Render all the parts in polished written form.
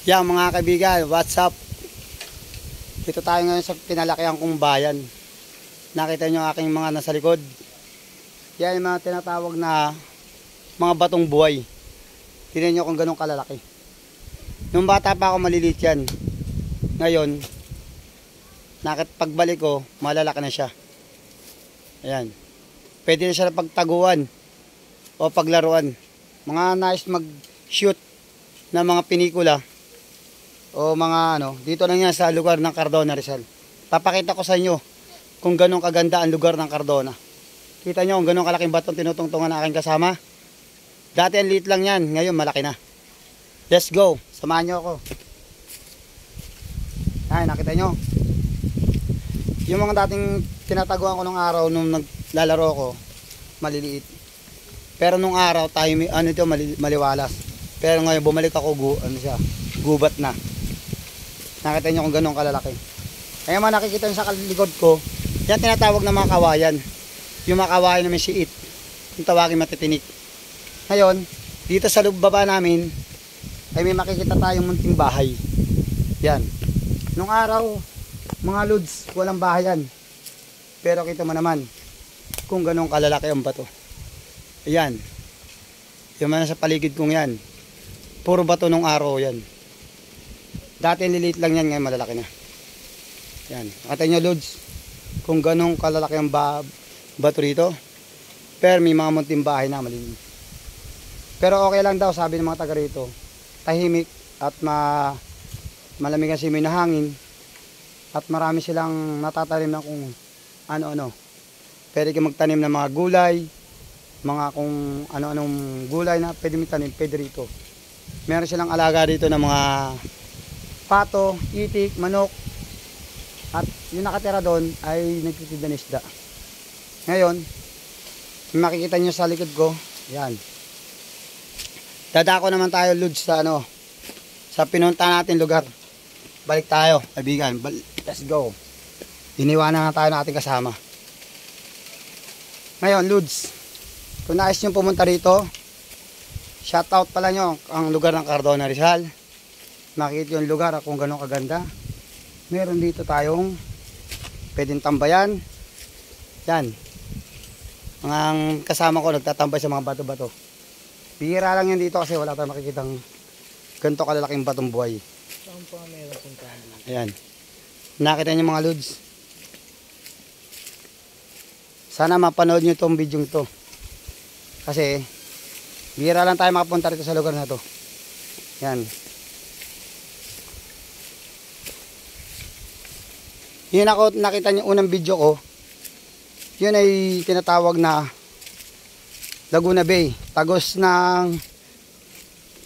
Yan mga kaibigan, what's up? Dito tayo ngayon sa pinalakihan kong bayan. Nakita nyo aking mga nasa likod. Yan yung mga tinatawag na mga batong buhay. Tingnan nyo kung ganun kalalaki. Nung bata pa ako maliliit yan. Ngayon, pagbalik ko, malalaki na siya. Ayan. Pwede na siya na pagtaguan o paglaruan. Mga nice mag-shoot na mga pinikula o mga dito lang yan sa lugar ng Cardona, Rizal. Papakita ko sa inyo kung ganun kaganda ang lugar ng Cardona. Kita nyo kung ganun kalaking batong tinutungtungan na aking kasama. Dati ang liit lang yan, ngayon malaki na. Let's go, samahan nyo ako. Ay, nakita nyo yung mga dating tinataguan ko nung araw nung naglalaro ko, maliliit. Pero nung araw tayo maliwalas. Pero ngayon bumalik ako gubat na. Nakita nyo kung ganun kalalaki. Kaya mga nakikita nyo sa likod ko, yan tinatawag na mga kawayan. Yung mga kawayan na may siit, yung tawagin matitinik. Ngayon, dito sa baba namin, ay may makikita tayong munting bahay. Yan. Nung araw, mga lods, walang bahayan. Pero kita mo naman, kung ganun kalalaki ang bato. Ayan. Yung mga sa paligid kong yan, puro bato nung araw yan. Dati liliit lang yan, ngayon malalaki na. Yan. Nakita nyo lods, kung ganun kalalaki ang bato rito. Pero may mga munting bahay na maliliit. Pero okay lang daw, sabi ng mga taga rito. Tahimik at malamig ang simoy na hangin. At marami silang natatanim na kung ano-ano. Pwede kang magtanim ng mga gulay, mga kung ano-anong gulay na pwede magtanim, pwede rito. Meron silang alaga dito ng mga pato, itik, manok. At yung nakatira doon ay nagtitinda ng isda. Ngayon, makikita nyo sa likod ko, yan. Dadako naman tayo lods sa sa pinunta natin lugar. Balik tayo, kaibigan. Let's go. Iniwanan na tayo ng ating kasama. Ngayon, lods, kung nais nyo pumunta rito, shoutout pala nyo ang lugar ng Cardona, Rizal. Makikita yung lugar kung gano'ng kaganda. Meron dito tayong pwedeng tambayan. Yan. Mga kasama ko nagtatambay sa mga bato-bato. Bihira lang yan dito kasi wala tayong makikitang ganito kalalaking batong buhay. Saan pa meron puntahan dito? Ayan. Nakita niyo mga lods. Sana mapanood niyo itong video to. Kasi bihira lang tayo makapunta rito sa lugar na to. Yan. Yun ako nakita niyo unang video ko. Yun ay tinatawag na Laguna Bay. Tagos ng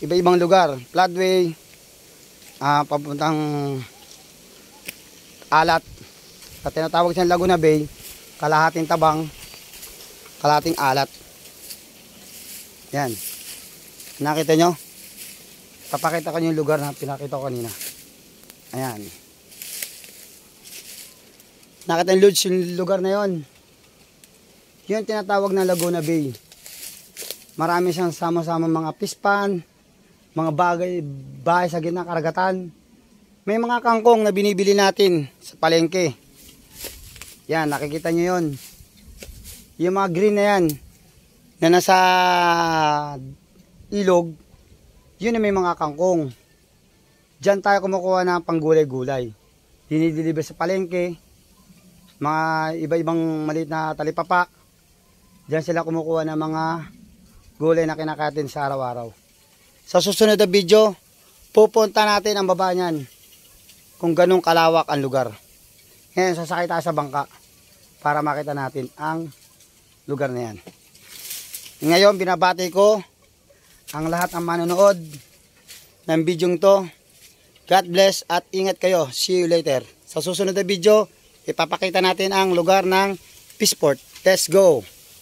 iba-ibang lugar. Floodway. Papuntang Alat. At tinatawag siyang Laguna Bay. Kalahating Tabang. Kalahating Alat. Yan. Nakita nyo? Papakita ko yung lugar na pinakita ko kanina. Ayan. Nakita yung lodge yung lugar na yon. Yun tinatawag na Laguna Bay. Marami siyang sama-sama mga pispan, mga bahay sa gitna karagatan. May mga kangkong na binibili natin sa palengke. Yan, nakikita nyo yun. Yung mga green na yan, na nasa ilog, yun na may mga kangkong. Diyan tayo kumukuha ng panggulay-gulay. Dinideliver sa palengke, mga iba-ibang maliit na talipapa. Diyan sila kumukuha ng mga gulay na kinakain sa araw-araw. Sa susunod na video, pupunta natin ang baba niyan kung ganong kalawak ang lugar. Ngayon, sasakay tayo sa bangka para makita natin ang lugar na yan. Ngayon, binabati ko ang lahat ng manonood ng video to. God bless at ingat kayo. See you later. Sa susunod na video, ipapakita natin ang lugar ng Peaceport. Let's go!